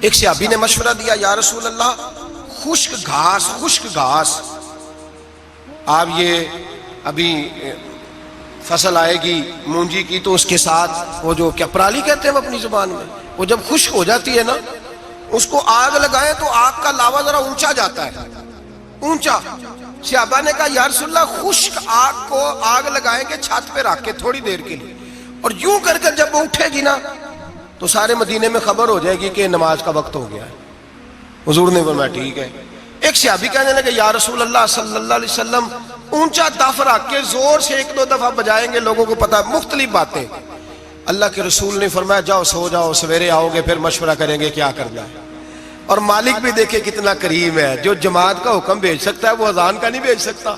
ایک صحابی نے مشورہ دیا، یا رسول اللہ خشک گھاس، آپ یہ ابھی فصل آئے گی مونجی کی تو اس کے ساتھ وہ جو کیا پرالی کہتے ہیں اپنی زبان میں، وہ جب خشک ہو جاتی ہے نا اس کو آگ لگائیں تو آگ کا لاوا ذرا اونچا جاتا ہے، اونچا۔ صحابہ نے کہا یا رسول اللہ خشک آگ کو آگ لگائیں گے چھت پہ رکھ کے تھوڑی دیر کے لیے، اور یوں کر کے جب وہ اٹھے گی نا تو سارے مدینے میں خبر ہو جائے گی کہ نماز کا وقت ہو گیا ہے۔ حضور نے فرمایا ٹھیک ہے۔ ایک صحابی کہنے لگے یا رسول اللہ صلی اللہ علیہ وسلم اونچا دف رکھ کے زور سے 1-2 دفعہ بجائیں گے، لوگوں کو پتا ہے، مختلف باتیں۔ اللہ کے رسول نے فرمایا جاؤ سو جاؤ، سویرے آؤ گے پھر مشورہ کریں گے کیا کرنا ہے۔ اور مالک بھی دیکھے کتنا کریم ہے، جو جماعت کا حکم بھیج سکتا ہے وہ اذان کا نہیں بھیج سکتا،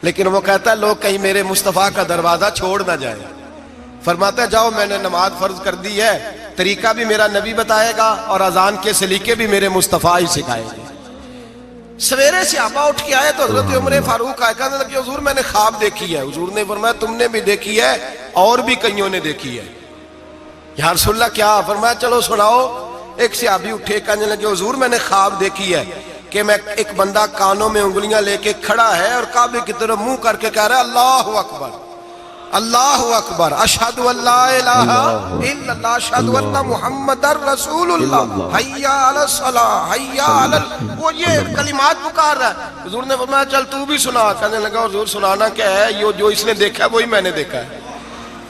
لیکن وہ کہتا ہے لوگ کہیں میرے مصطفیٰ کا دروازہ چھوڑ نہ جائے۔ فرماتا ہے جاؤ میں نے نماز فرض کر دی ہے، طریقہ بھی میرا نبی بتائے گا اور اذان کے سلیقے بھی میرے مصطفیٰ ہی سکھائے گا۔ سویرے صحابہ اٹھ کے آئے تو حضرت عمر فاروق آئے، کہنے لگے حضور میں نے خواب دیکھی ہے۔ حضور نے فرمایا تم نے بھی دیکھی ہے اور بھی کئیوں نے دیکھی ہے۔ یا رسول اللہ کیا؟ فرمایا چلو سناؤ۔ ایک صحابی اٹھے کہنے لگے حضور میں نے خواب دیکھی ہے کہ میں ایک بندہ کانوں میں انگلیاں لے کے کھڑا ہے اور کعبے کی طرف منہ کر کے کہہ رہا ہے اللہ اکبر اللہ اکبر، اشہد ان لا الہ الا اللہ، اشہد ان محمد رسول اللہ، حی علی الصلاۃ، حی علی وہ یہ کلمات پکار رہا ہے۔ حضور نے فرمایا چل تو بھی سنا۔ کہنے لگا حضور سنانا کیا ہے؟ یہ جو اس نے دیکھا ہے وہی میں نے دیکھا ہے۔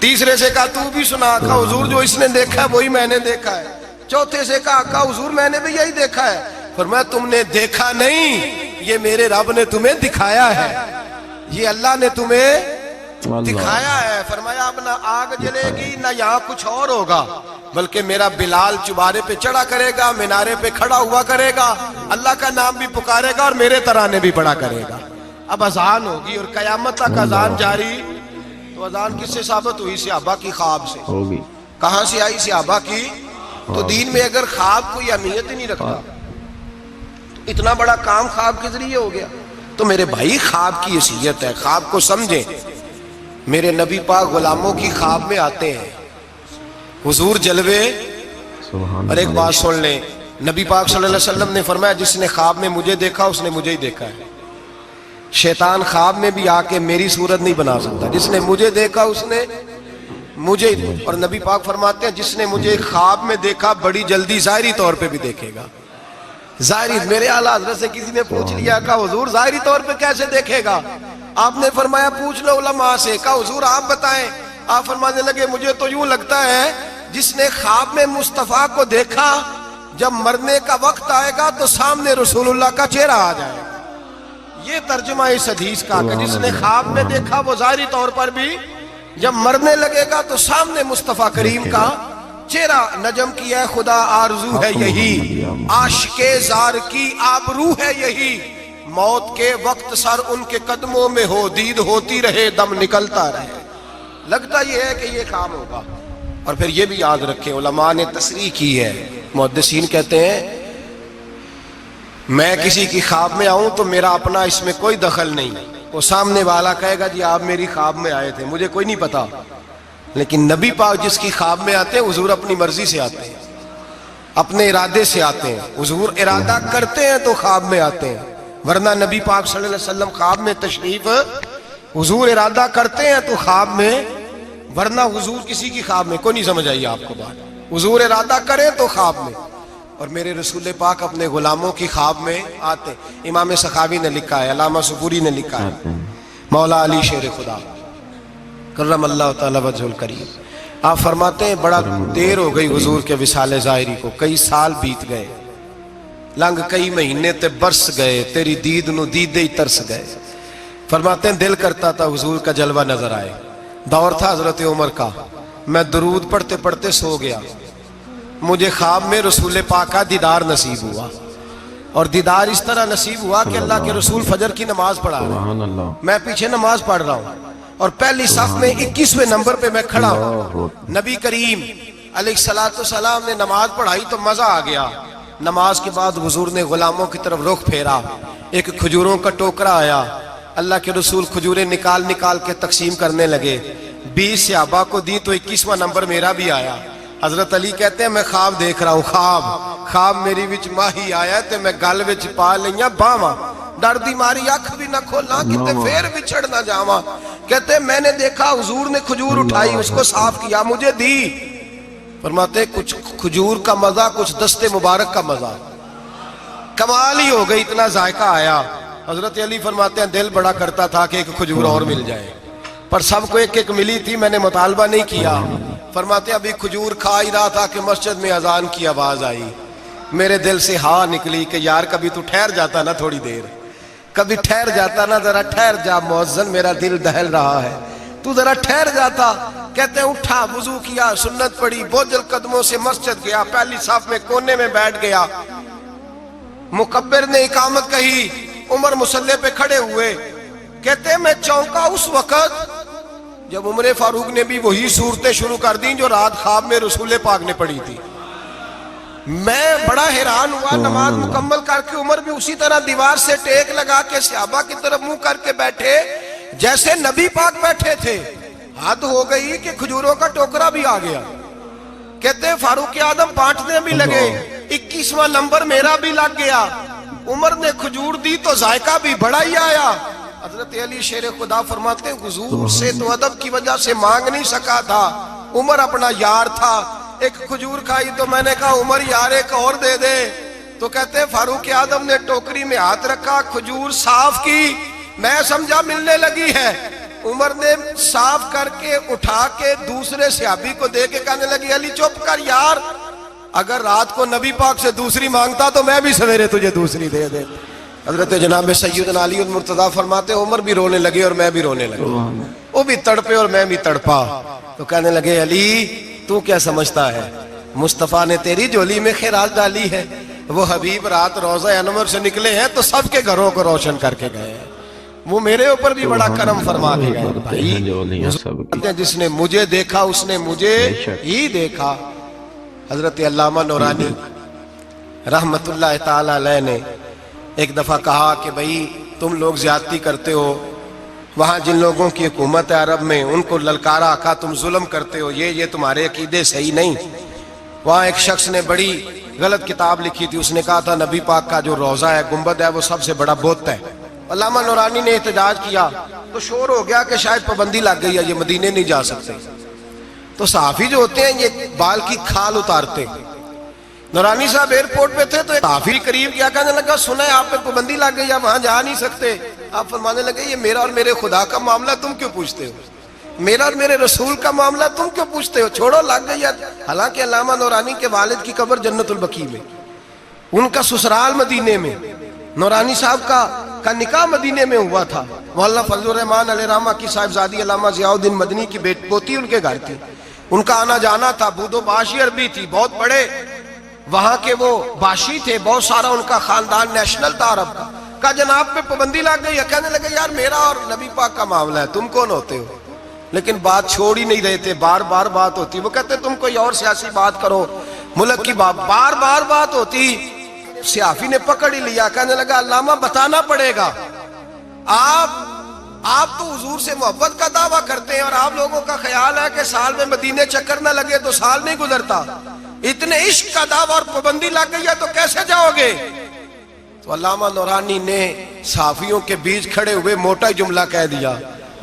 تیسرے سے کہا تو بھی سنا۔ کہا حضور جو اس نے دیکھا ہے وہی میں نے دیکھا ہے۔ چوتھے سے کہا حضور میں نے بھی یہی دیکھا ہے۔ فرمایا تم نے دیکھا نہیں، یہ میرے رب نے تمہیں دکھایا ہے، یہ اللہ نے تمہیں دکھایا ہے۔ فرمایا اب نہ آگ جلے گی نہ یہاں کچھ اور ہوگا، بلکہ میرا بلال چبارے پہ چڑھا کرے گا، مینارے پہ کھڑا ہوا کرے گا، اللہ کا نام بھی پکارے گا اور میرے ترانے بھی پڑھا کرے گا۔ اب اذان ہوگی اور قیامت تک اذان جاری۔ تو اذان کس سے ثابت ہوئی؟ صحابہ کی خواب سے ہوگی۔ کہاں سے آئی؟ صحابہ کی۔ تو دین میں اگر خواب کوئی اہمیت ہی نہیں رکھتا، اتنا بڑا کام خواب کے ذریعے ہو گیا۔ تو میرے بھائی خواب کی حیثیت ہے، خواب کو سمجھیں۔ میرے نبی پاک غلاموں کی خواب میں آتے ہیں، حضور جلوے۔ اور ایک بات سن لیں، نبی پاک صلی اللہ علیہ وسلم نے فرمایا جس نے خواب میں مجھے دیکھا اس نے مجھے ہی دیکھا ہے۔ شیطان خواب میں بھی آ کے میری صورت نہیں بنا سکتا، جس نے مجھے دیکھا اس نے مجھے ہی۔ اور نبی پاک فرماتے ہیں جس نے مجھے خواب میں دیکھا بڑی جلدی ظاہری طور پہ بھی دیکھے گا۔ ظاہری میرے اعلیٰ حضرت سے کسی نے پوچھ لیا کہ حضور ظاہری طور پہ کیسے دیکھے گا؟ آپ نے فرمایا پوچھ لو علماء سے. کہا حضور آپ بتائیں. آپ فرمانے لگے مجھے تو یوں لگتا ہے جس نے خواب میں مصطفیٰ کو دیکھا جب مرنے کا وقت آئے گا تو سامنے رسول اللہ کا چہرہ آ جائے گا. یہ ترجمہ اس حدیث کا کہ جس نے خواب میں دیکھا وہ ظاہری طور پر بھی جب مرنے لگے گا تو سامنے مصطفیٰ کریم کا چہرہ. نجم کی ہے خدا آرزو ہے یہی, عاشق زار کی آبرو ہے یہی, موت کے وقت سر ان کے قدموں میں ہو, دید ہوتی رہے دم نکلتا رہے. لگتا یہ ہے کہ یہ کام ہوگا. اور پھر یہ بھی یاد رکھیں علماء نے تصریح کی ہے, محدثین کہتے ہیں میں کسی کی خواب میں آؤں تو میرا اپنا اس میں کوئی دخل نہیں. وہ سامنے والا کہے گا جی آپ میری خواب میں آئے تھے, مجھے کوئی نہیں پتا. لیکن نبی پاک جس کی خواب میں آتے ہیں حضور اپنی مرضی سے آتے ہیں, اپنے ارادے سے آتے ہیں. حضور ارادہ کرتے ہیں تو خواب میں آتے ہیں, ورنہ نبی پاک صلی اللہ علیہ وسلم خواب میں تشریف, حضور ارادہ کرتے ہیں تو خواب میں, ورنہ حضور کسی کی خواب میں. کوئی نہیں سمجھ آئی آپ کو بات. حضور ارادہ کریں تو خواب میں, اور میرے رسول پاک اپنے غلاموں کی خواب میں آتے. امام سخاوی نے لکھا ہے, علامہ سبوری نے لکھا ہے, مولا علی شیر خدا کرم اللہ تعالی وجہ الکریم, آپ فرماتے ہیں بڑا دیر ہو گئی حضور کے وصال ظاہری کو, کئی سال بیت گئے, لنگ کئی مہینے تے برس گئے, تیری دید نو دیدے ہی ترس گئے. فرماتے ہیں دل کرتا تھا حضور کا جلوہ نظر آئے. دور تھا حضرت عمر کا, میں درود پڑھتے پڑھتے سو گیا, مجھے خواب میں رسول پاک کا دیدار نصیب ہوا, اور دیدار اس طرح نصیب ہوا کہ اللہ کے رسول فجر کی نماز پڑھا رہے ہیں, میں پیچھے نماز پڑھ رہا ہوں, اور پہلی صف میں 21ویں نمبر پہ میں کھڑا ہوں. نبی کریم علیہ السلام نے نماز پڑھائی تو مزہ آ گیا. نماز کے بعد حضور نے غلاموں کی طرف رخ پھیرا, ایک کھجوروں کا ٹوکرا آیا, اللہ کے رسول کھجوریں نکال نکال کے تقسیم کرنے لگے. 20 صحابہ کو دی تو 21واں نمبر میرا بھی آیا. حضرت علی کہتے ہیں میں خواب دیکھ رہا ہوں, خواب میری وچ ماہی آیا تے میں گل وچ پا لئیاں باواں, ڈر دی ماری اکھ بھی نہ کھولا کتے پھر بچھڑ نہ جاواں. کہتے ہیں میں نے دیکھا حضور نے کھجور اٹھائی, اس کو صاف کیا, مجھے دی. فرماتے ہیں کچھ کھجور کا مزہ, کچھ دست مبارک کا مزہ, کمال ہی ہو گئی, اتنا ذائقہ آیا. حضرت علی فرماتے ہیں دل بڑا کرتا تھا کہ ایک کھجور اور مل جائے, پر سب کو ایک ایک ملی تھی, میں نے مطالبہ نہیں کیا. فرماتے ہیں ابھی کھجور کھا ہی رہا تھا کہ مسجد میں اذان کی آواز آئی. میرے دل سے ہاں نکلی کہ یار کبھی تو ٹھہر جاتا نا, تھوڑی دیر کبھی ٹھہر جاتا نا, ذرا ٹھہر جا مؤذن, میرا دل دہل رہا ہے, تو ذرا ٹھہر جاتا. کہتے ہیں اٹھا, وضو کیا, سنت پڑھی, بوجھل قدموں سے مسجد گیا, پہلی صف میں کونے میں بیٹھ گیا. مکبر نے اقامت کہی, عمر مصلی پہ کھڑے ہوئے. کہتے ہیں میں چونکا اس وقت جب عمر فاروق نے بھی وہی صورتیں شروع کر دیں جو رات خواب میں رسول پاک نے پڑھی تھی. میں بڑا حیران ہوا, نماز مکمل کر کے عمر بھی اسی طرح دیوار سے ٹیک لگا کے صحابہ کی طرف منہ کر کے بیٹھے جیسے نبی پاک بیٹھے تھے. حد ہو گئی کہ کھجوروں کا ٹوکرا بھی آ گیا. کہتے ہیں فاروق اعظم بانٹنے بھی لگے, 21واں نمبر میرا بھی لگ گیا. عمر نے کھجور دی تو ذائقہ بھی بڑا ہی آیا. حضرت علی شیر خدا فرماتے ہیں حضور سے تو ادب کی وجہ سے مانگ نہیں سکا تھا, عمر اپنا یار تھا. ایک کھجور کھائی تو میں نے کہا عمر یار ایک اور دے دے. تو کہتے ہیں فاروق اعظم نے ٹوکری میں ہاتھ رکھا, کھجور صاف کی, میں سمجھا ملنے لگی ہے. عمر نے صاف کر کے اٹھا کے دوسرے صحابی کو دے کے کہنے لگی علی چپ کر یار, اگر رات کو نبی پاک سے دوسری مانگتا تو میں بھی سویرے تجھے دوسری دے دے. حضرت جناب سیدنا علی المرتضیٰ فرماتے عمر بھی رونے لگے اور میں بھی رونے لگے, وہ بھی تڑپے اور میں بھی تڑپا. تو کہنے لگے علی تو کیا سمجھتا ہے, مصطفیٰ نے تیری جولی میں خیرات ڈالی ہے. وہ حبیب رات روضہ انور سے نکلے ہیں تو سب کے گھروں کو روشن کر کے گئے ہیں, وہ میرے اوپر بھی بڑا کرم فرما کے گئے. بھائی جس نے مجھے دیکھا اس نے مجھے ہی دیکھا. حضرت علامہ نورانی رحمت اللہ تعالی علیہ نے ایک دفعہ کہا کہ بھئی تم لوگ زیادتی کرتے ہو, وہاں جن لوگوں کی حکومت ہے عرب میں ان کو للکارا, کہا تم ظلم کرتے ہو, یہ تمہارے عقیدے صحیح نہیں. وہاں ایک شخص نے بڑی غلط کتاب لکھی تھی, اس نے کہا تھا نبی پاک کا جو روضہ ہے گنبد ہے وہ سب سے بڑا بت ہے. علامہ نورانی نے احتجاج کیا تو شور ہو گیا کہ شاید پابندی لگ گئی ہے, یہ مدینے نہیں جا سکتے. تو صحافی جو ہوتے ہیں یہ بال کی کھال اتارتے, نورانی صاحب ایئرپورٹ پہ تھے تو کافی قریب کیا کہنے لگا سنا ہے آپ پہ پابندی لگ گئی، آپ وہاں جا نہیں سکتے. آپ فرمانے لگے یہ میرا اور میرے خدا کا معاملہ تم کیوں پوچھتے ہو، میرا اور میرے رسول کا معاملہ تم کیوں پوچھتے ہو، چھوڑو لگ گئی. حالانکہ علامہ نورانی کے والد کی قبر جنت البقیع میں، ان کا سسرال مدینے میں، نورانی صاحب کا نکاح مدینے میں ہوا تھا. مولانا فضل الرحمان علیہ رحمہ کی صاحبزادی علامہ ضیاء الدین مدنی کی پوتی ان کے گھر تھی. ان کا آنا جانا تھا. بود و باشی عربی تھی، بہت بڑے وہاں کے وہ باشی تھے، بہت سارا ان کا خاندان نیشنل تھا عرب کا. کہا جناب پہ پابندی لگ گئی. کہنے لگے یار میرا اور نبی پاک کا معاملہ ہے، تم کون ہوتے ہو؟ لیکن بات چھوڑ ہی نہیں رہے تھے، بار بار بات ہوتی. وہ کہتے تم کوئی اور سیاسی بات کرو، ملک کی بار بار بات ہوتی. صحافی نے پکڑ ہی لیا. کہنے لگا علامہ بتانا پڑے گا، آپ تو حضور سے محبت کا دعویٰ کرتے ہیں اور آپ لوگوں کا خیال ہے کہ سال میں مدینے چکر نہ لگے تو سال نہیں گزرتا. اتنے عشق کا دعویٰ اور پابندی لگ گئی ہے تو کیسے جاؤ گے؟ تو علامہ نورانی نے صحافیوں کے بیچ کھڑے ہوئے موٹا جملہ کہہ دیا،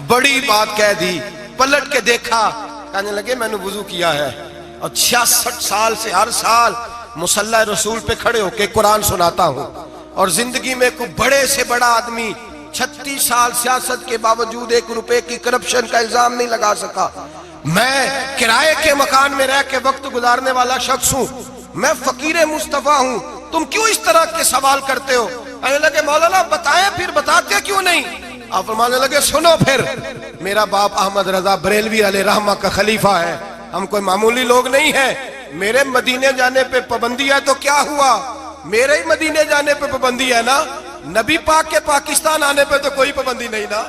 بڑی بات کہہ دی. پلٹ کے دیکھا، کہنے لگے میں نے وضو کیا ہے اور 66 سال سے ہر سال مصلی رسول پہ کھڑے ہو کے قرآن سناتا ہوں، اور زندگی میں کوئی بڑے سے بڑا آدمی 36 سال سیاست کے باوجود 1 روپے کی کرپشن کا الزام نہیں لگا سکا. میں کرائے کے مکان میں رہ کے وقت گزارنے والا شخص ہوں، میں فقیر مصطفیٰ ہوں، تم کیوں اس طرح کے سوال کرتے ہو؟ کہنے لگے مولانا بتائیں، پھر بتاتے کیوں نہیں؟ آپ فرمانے لگے سنو پھر، میرا باپ احمد رضا بریلوی علیہ رحمہ کا خلیفہ ہے، ہم کوئی معمولی لوگ نہیں ہیں. میرے مدینے جانے پہ پابندی ہے تو کیا ہوا؟ میرے ہی مدینے جانے پہ پابندی ہے نا، نبی پاک کے پاکستان آنے پہ تو کوئی پابندی نہیں نا،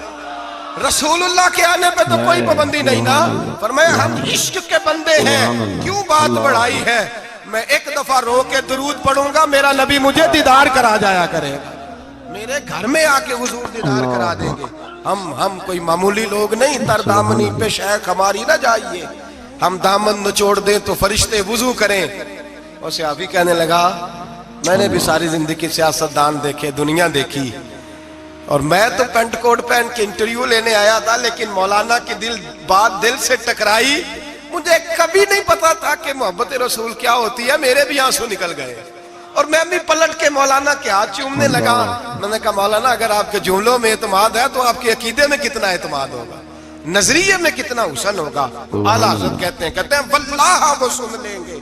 رسول اللہ کے آنے پہ تو کوئی پابندی نہیں نا. فرمایا ہم عشق کے بندے ہیں، کیوں بات بڑھائی ہے؟ میں ایک دفعہ رو کے درود پڑھوں گا، میرا نبی مجھے دیدار کرا جایا کرے گا، میرے گھر میں آ کے حضور دیدار کرا دیں گے. ہم کوئی معمولی لوگ نہیں، تر دامنی پہ شیخ ہماری نہ جائیے، ہم دامن نچوڑ دیں تو فرشتے وضو کریں. اور صحافی کہنے لگا میں نے بھی ساری زندگی سیاستدان دیکھے، دنیا دیکھی، اور میں تو پینٹ کوٹ پہن کے انٹرویو لینے آیا تھا، لیکن مولانا کی بات دل سے ٹکرائی. مجھے کبھی نہیں پتا تھا کہ محبت رسول کیا ہوتی ہے. میرے بھی آنسو نکل گئے اور میں بھی پلٹ کے مولانا کے ہاتھ چومنے لگا. میں نے کہا مولانا اگر آپ کے جملوں میں اعتماد ہے تو آپ کے عقیدے میں کتنا اعتماد ہوگا، نظریے میں کتنا حسن ہوگا. اعلیٰ حضرت کہتے ہیں واللہ وہ سن لیں گے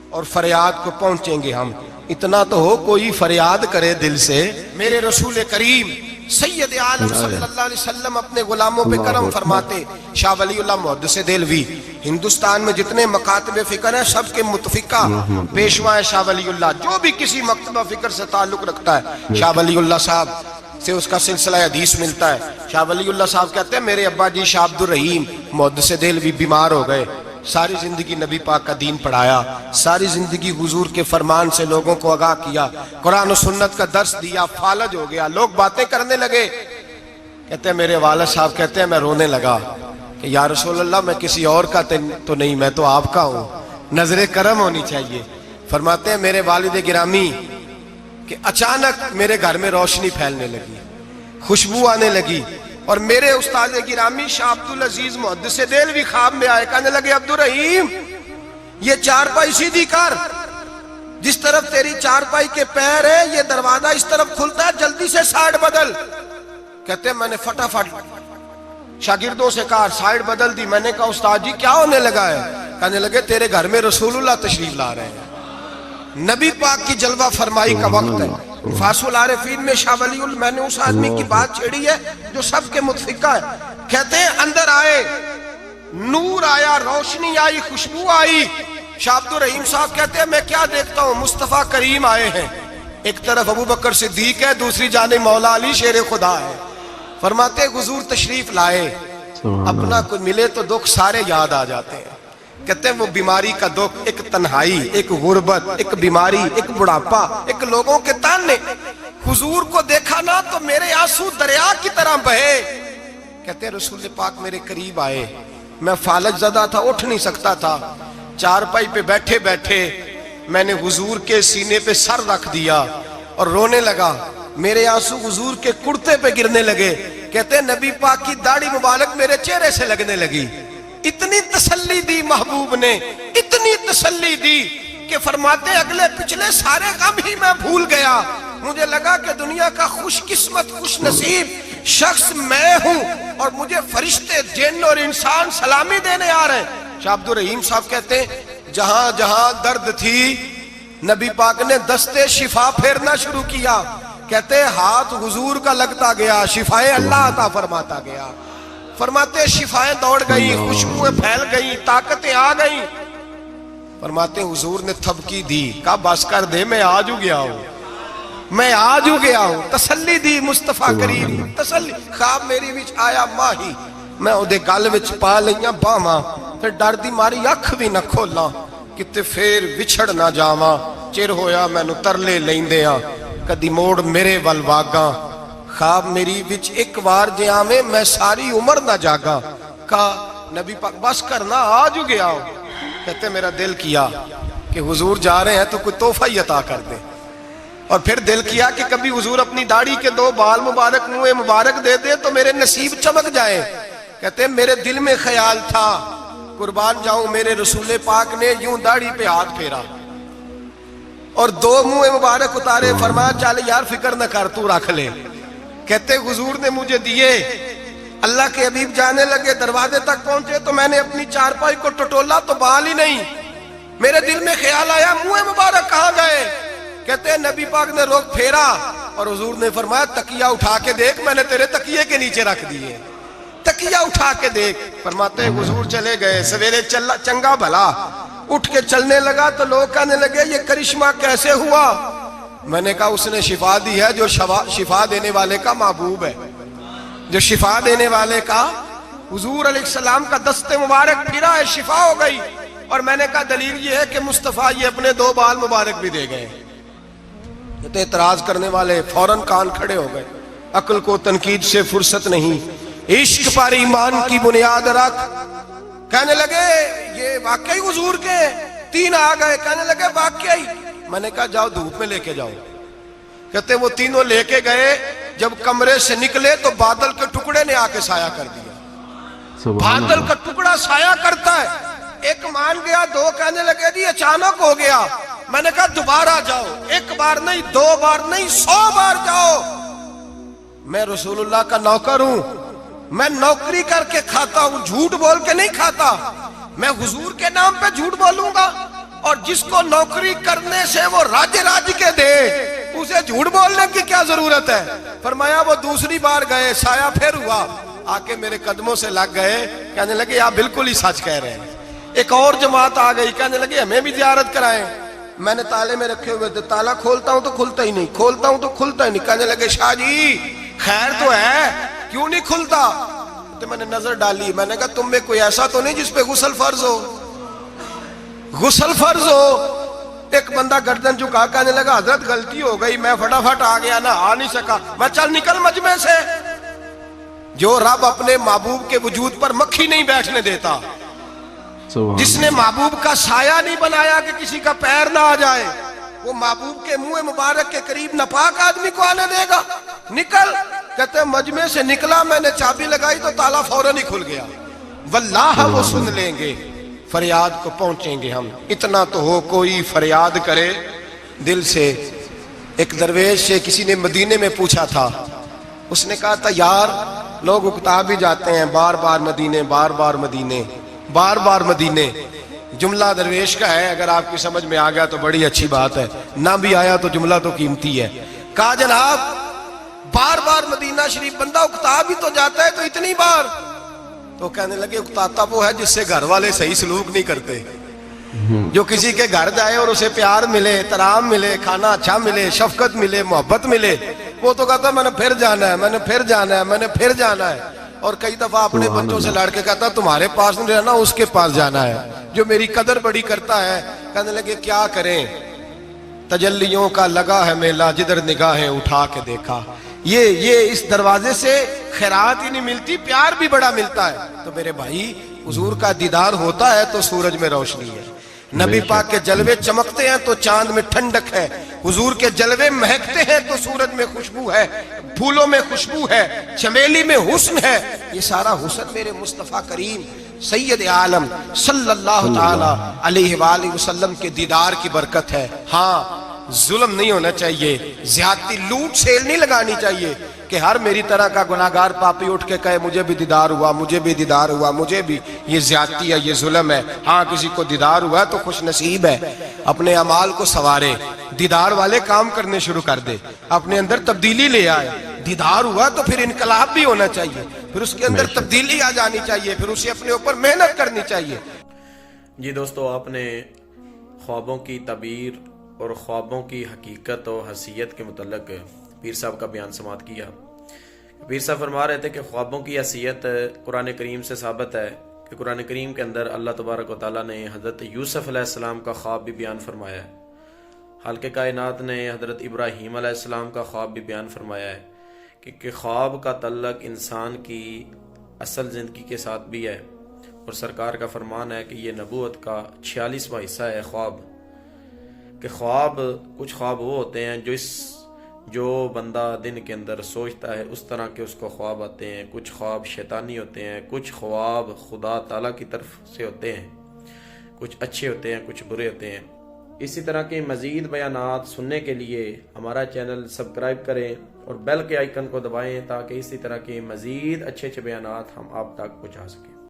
اور فریاد کو پہنچیں گے ہم. اتنا تو ہو کوئی فریاد کرے دل سے. میرے رسول کریم سید عالم صلی اللہ علیہ وسلم اپنے غلاموں پہ کرم فرماتے. شاہ ولی اللہ محدث دہلوی ہندوستان میں جتنے مکاتب فکر ہیں سب کے متفقہ پیشوا ہے شاہ ولی اللہ. جو بھی کسی مکتبہ فکر سے تعلق رکھتا ہے شاہ ولی اللہ صاحب سے اس کا سلسلہ حدیث ملتا ہے. شاہ ولی اللہ صاحب کہتے ہیں میرے ابا جی شاہ عبد الرحیم محدث دہلوی بیمار ہو گئے، ساری زندگی نبی پاک کا دین پڑھایا، ساری زندگی حضور کے فرمان سے لوگوں کو آگاہ کیا، قرآن و سنت کا درس دیا، فالج ہو گیا، لوگ باتیں کرنے لگے. کہتے ہیں میرے والد صاحب کہتے ہیں میں رونے لگا کہ یا رسول اللہ میں کسی اور کا تو نہیں، میں تو آپ کا ہوں، نظر کرم ہونی چاہیے. فرماتے ہیں میرے والد گرامی کہ اچانک میرے گھر میں روشنی پھیلنے لگی، خوشبو آنے لگی، اور میرے استاد گرامی شاہ عبدالعزیز محدث دہلوی خواب میں آئے. کہنے لگے عبد الرحیم یہ چارپائی سیدھی کر، جس طرف تیری چارپائی کے پیر ہے یہ دروازہ اس طرف کھلتا ہے، جلدی سے سائیڈ بدل. کہتے ہیں میں نے فٹافٹ شاگردوں سے کہا سائیڈ بدل دی. میں نے کہا استاد جی کیا ہونے لگا ہے؟ کہنے لگے تیرے گھر میں رسول اللہ تشریف لا رہے ہیں، نبی پاک کی جلوہ فرمائی کا وقت ہے. فاصل العارفین میں شاہ ولی اللہ، میں نے اس آدمی کی بات چھیڑی ہے جو سب کے متفقہ ہے. کہتے ہیں اندر آئے، نور آیا، روشنی آئی، خوشبو آئی. شاہ عبد الرحیم صاحب کہتے ہیں میں کیا دیکھتا ہوں، مصطفیٰ کریم آئے ہیں، ایک طرف ابو بکر صدیق ہے، دوسری جانب مولا علی شیر خدا ہے. فرماتے حضور تشریف لائے، اپنا کوئی ملے تو دکھ سارے یاد آ جاتے ہیں. کہتے ہیں وہ بیماری کا دکھ، ایک تنہائی، ایک غربت، ایک بیماری، ایک بڑھاپا، ایک لوگوں کے تانے. حضور کو دیکھا نا تو میرے آنسو دریا کی طرح بہے. کہتے ہیں رسول پاک میرے قریب آئے، میں فالج زدہ تھا، اٹھ نہیں سکتا تھا، چارپائی پہ بیٹھے بیٹھے میں نے حضور کے سینے پہ سر رکھ دیا اور رونے لگا. میرے آنسو حضور کے کرتے پہ گرنے لگے. کہتے ہیں نبی پاک کی داڑھی مبارک میرے چہرے سے لگنے لگی. اتنی تسلی دی محبوب نے، اتنی تسلی دی کہ فرماتے اگلے پچھلے سارے غم ہی میں بھول گیا، مجھے لگا کہ دنیا کا خوش قسمت خوش نصیب شخص میں ہوں اور مجھے فرشتے جن اور انسان سلامی دینے آ رہے ہیں۔ شاہ عبد الرحیم صاحب کہتے ہیں جہاں جہاں درد تھی نبی پاک نے دستے شفا پھیرنا شروع کیا، کہتے ہاتھ حضور کا لگتا گیا، شفائیں اللہ عطا فرماتا گیا۔ فرماتے شفائیں دوڑ گئی، خوشبوئیں پھیل گئی، طاقتیں آ گئی۔ فرماتے حضور نے تھپکی دی، کہا بس کر دے میں آج ہو گیا ہوں، میں آج ہو گیا ہوں۔ تسلی دی مصطفیٰ کریم، تسلی۔ خواب میری وچ آیا ماہی، میں اودے گل وچ پا لئیاں باواں، پھر ڈر دی ماری اکھ بھی نہ کھولاں، کتے پھر وچھڑ نہ جاواں، چر ہویا مینوں ترلے لیندیاں، کدی موڑ میرے ول واگاں۔ خواب میری وچ ایک بار جے آویں میں ساری عمر نہ جاگاں۔ کہا نبی پاک بس کرنا آج ہو گیا ہو۔ کہتے میرا دل کیا کہ حضور جا رہے ہیں تو کوئی تحفہ ہی عطا کر دے، اور پھر دل کیا کہ کبھی حضور اپنی داڑھی کے 2 بال مبارک منہ مبارک دے دے تو میرے نصیب چمک جائے۔ کہتے میرے دل میں خیال تھا قربان جاؤں میرے رسول پاک نے یوں داڑھی پہ ہاتھ پھیرا اور 2 منہ مبارک اتارے، فرمایا چل یار فکر نہ کر تو رکھ لے۔ کہتے حضور نے مجھے دیے، اللہ کے حبیب جانے لگے، دروازے تک پہنچے تو میں نے اپنی چارپائی کو ٹٹولا تو بال ہی نہیں۔ میرے دل میں خیال آیا منہ مبارک کہاں گئے؟ کہتے نبی پاک نے رخ پھیرا اور حضور نے فرمایا تکیہ اٹھا کے دیکھ، میں نے تیرے تکیے کے نیچے رکھ دیے، تکیہ اٹھا کے دیکھ۔ فرماتے حضور چلے گئے، سویرے چنگا بھلا اٹھ کے چلنے لگا تو لوگ کہنے لگے یہ کرشمہ کیسے ہوا؟ میں نے کہا اس نے شفا دی ہے، جو شفا دینے والے کا محبوب ہے، جو شفا دینے والے کا حضور علیہ السلام کا دست مبارک پھرا ہے، شفا ہو گئی۔ اور میں نے کہا دلیل یہ ہے کہ مصطفیٰ یہ اپنے 2 بال مبارک بھی دے گئے۔ کہتے اعتراض کرنے والے فوراً کان کھڑے ہو گئے، عقل کو تنقید سے فرصت نہیں، عشق پر ایمان کی بنیاد رکھ۔ کہنے لگے یہ واقعی حضور کے 3 آ گئے، کہنے لگے واقعی۔ میں نے کہا جاؤ دھوپ میں لے کے جاؤ۔ کہتے وہ تینوں لے کے گئے، جب کمرے سے نکلے تو بادل کے ٹکڑے نے آ کے سایہ کر دیا۔ بادل کا ٹکڑا سایہ کرتا ہے، ایک مان گیا، 2 کہنے لگے جی اچانک ہو گیا۔ میں نے کہا دوبارہ جاؤ، 1 بار نہیں 2 بار نہیں 100 بار جاؤ۔ میں رسول اللہ کا نوکر ہوں، میں نوکری کر کے کھاتا ہوں، جھوٹ بول کے نہیں کھاتا۔ میں حضور کے نام پہ جھوٹ بولوں گا؟ اور جس کو نوکری کرنے سے وہ راج کے دے اسے جھوٹ بولنے کی کیا ضرورت ہے؟ فرمایا وہ دوسری بار گئے، سایہ پھر ہوا، آ کے میرے قدموں سے لگ گئے، کہنے لگے آپ بالکل ہی سچ کہہ رہے ہیں۔ ایک اور جماعت آ گئی، کہنے لگے ہمیں بھی زیارت کرائیں۔ میں نے تالے میں رکھے ہوئے تھے، تالا کھولتا ہوں تو کھلتا ہی نہیں، کھولتا ہوں تو کھلتا ہی نہیں۔ کہنے لگے شاہ جی خیر تو ہے، کیوں نہیں کھلتا؟ تو میں نے نظر ڈالی، میں نے کہا تم میں کوئی ایسا تو نہیں جس پہ غسل فرض ہو؟ غسل فرض ہو؟ ایک بندہ گردن جھکا کہنے لگا حضرت غلطی ہو گئی، میں فٹافٹ آ گیا نا، آ نہیں سکا۔ میں چل نکل مجمع سے۔ جو رب اپنے محبوب کے وجود پر مکھی نہیں بیٹھنے دیتا، جس نے محبوب کا سایہ نہیں بنایا کہ کسی کا پیر نہ آ جائے، وہ محبوب کے منہ مبارک کے قریب ناپاک آدمی کو آنے دے گا؟ نکل۔ کہتے مجمع سے نکلا، میں نے چابی لگائی تو تالا فوراً ہی کھل گیا۔ واللہ وہ سن لیں گے، فریاد کو پہنچیں گے ہم۔ اتنا تو ہو کوئی فریاد کرے دل سے۔ ایک درویش سے کسی نے مدینے میں پوچھا تھا، اس نے کہا تھا یار لوگ اکتا بھی جاتے ہیں بار بار مدینے، بار بار مدینے، بار بار مدینے۔ جملہ درویش کا ہے، اگر آپ کی سمجھ میں آ گیا تو بڑی اچھی بات ہے، نہ بھی آیا تو جملہ تو قیمتی ہے۔ کہا جناب بار بار مدینہ شریف بندہ اکتا بھی تو جاتا ہے تو اتنی بار؟ تو کہنے لگے اکتاتا وہ ہے جس سے گھر والے صحیح سلوک نہیں کرتے۔ جو کسی کے گھر جائے اور اسے پیار ملے، احترام ملے، کھانا اچھا ملے، شفقت ملے، محبت ملے، وہ تو کہتا ہے میں نے پھر جانا ہے، میں نے پھر جانا ہے، میں نے پھر جانا ہے۔ اور کئی دفعہ اپنے بچوں سے لڑ کے کہتا تمہارے پاس نہیں رہنا، اس کے پاس جانا ہے جو میری قدر بڑی کرتا ہے۔ کہنے لگے کیا کریں، تجلیوں کا لگا ہے میلہ، جدھر نگاہیں اٹھا کے دیکھا۔ یہ اس دروازے سے خیرات ہی نہیں ملتی، پیار بھی بڑا ملتا ہے۔ تو میرے بھائی حضور کا دیدار ہوتا ہے تو سورج میں روشنی ہے، نبی پاک کے جلوے چمکتے ہیں تو چاند میں ٹھنڈک ہے، حضور کے جلوے مہکتے ہیں تو سورج میں خوشبو ہے، پھولوں میں خوشبو ہے، چمیلی میں حسن ہے۔ یہ سارا حسن میرے مصطفیٰ کریم سید عالم صلی اللہ تعالی علیہ وآلہ وسلم کے دیدار کی برکت ہے۔ ہاں ظلم نہیں ہونا چاہیے، زیادتی لوٹ سیل نہیں لگانی چاہیے کہ ہر میری طرح کا گناہگار پاپی اٹھ کے کہے مجھے بھی دیدار ہوا، مجھے بھی دیدار ہوا، مجھے بھی۔ یہ زیادتی ہے، یہ ظلم ہے۔ ہاں کسی کو دیدار ہوا ہے تو خوش نصیب ہے، اپنے اعمال کو سنوارے، دیدار والے کام کرنے شروع کر دے، اپنے اندر تبدیلی لے آئے۔ دیدار ہوا تو پھر انقلاب بھی ہونا چاہیے، پھر اس کے اندر تبدیلی آ جانی چاہیے، پھر اسے اپنے اوپر محنت کرنی چاہیے۔ جی دوستو، آپ نے خوابوں کی تعبیر اور خوابوں کی حقیقت و حیثیت کے متعلق پیر صاحب کا بیان سماعت کیا۔ پیر صاحب فرما رہے تھے کہ خوابوں کی حیثیت قرآن کریم سے ثابت ہے کہ قرآن کریم کے اندر اللہ تبارک و تعالیٰ نے حضرت یوسف علیہ السلام کا خواب بھی بیان فرمایا ہے۔ خالق کائنات نے حضرت ابراہیم علیہ السلام کا خواب بھی بیان فرمایا ہے کہ خواب کا تعلق انسان کی اصل زندگی کے ساتھ بھی ہے، اور سرکار کا فرمان ہے کہ یہ نبوت کا 46واں حصہ ہے خواب، کہ خواب کچھ خواب وہ ہوتے ہیں جو بندہ دن کے اندر سوچتا ہے اس طرح کے اس کو خواب آتے ہیں، کچھ خواب شیطانی ہوتے ہیں، کچھ خواب خدا تعالیٰ کی طرف سے ہوتے ہیں، کچھ اچھے ہوتے ہیں، کچھ برے ہوتے ہیں۔ اسی طرح کے مزید بیانات سننے کے لیے ہمارا چینل سبسکرائب کریں اور بیل کے آئیکن کو دبائیں تاکہ اسی طرح کے مزید اچھے بیانات ہم آپ تک پہنچا سکیں۔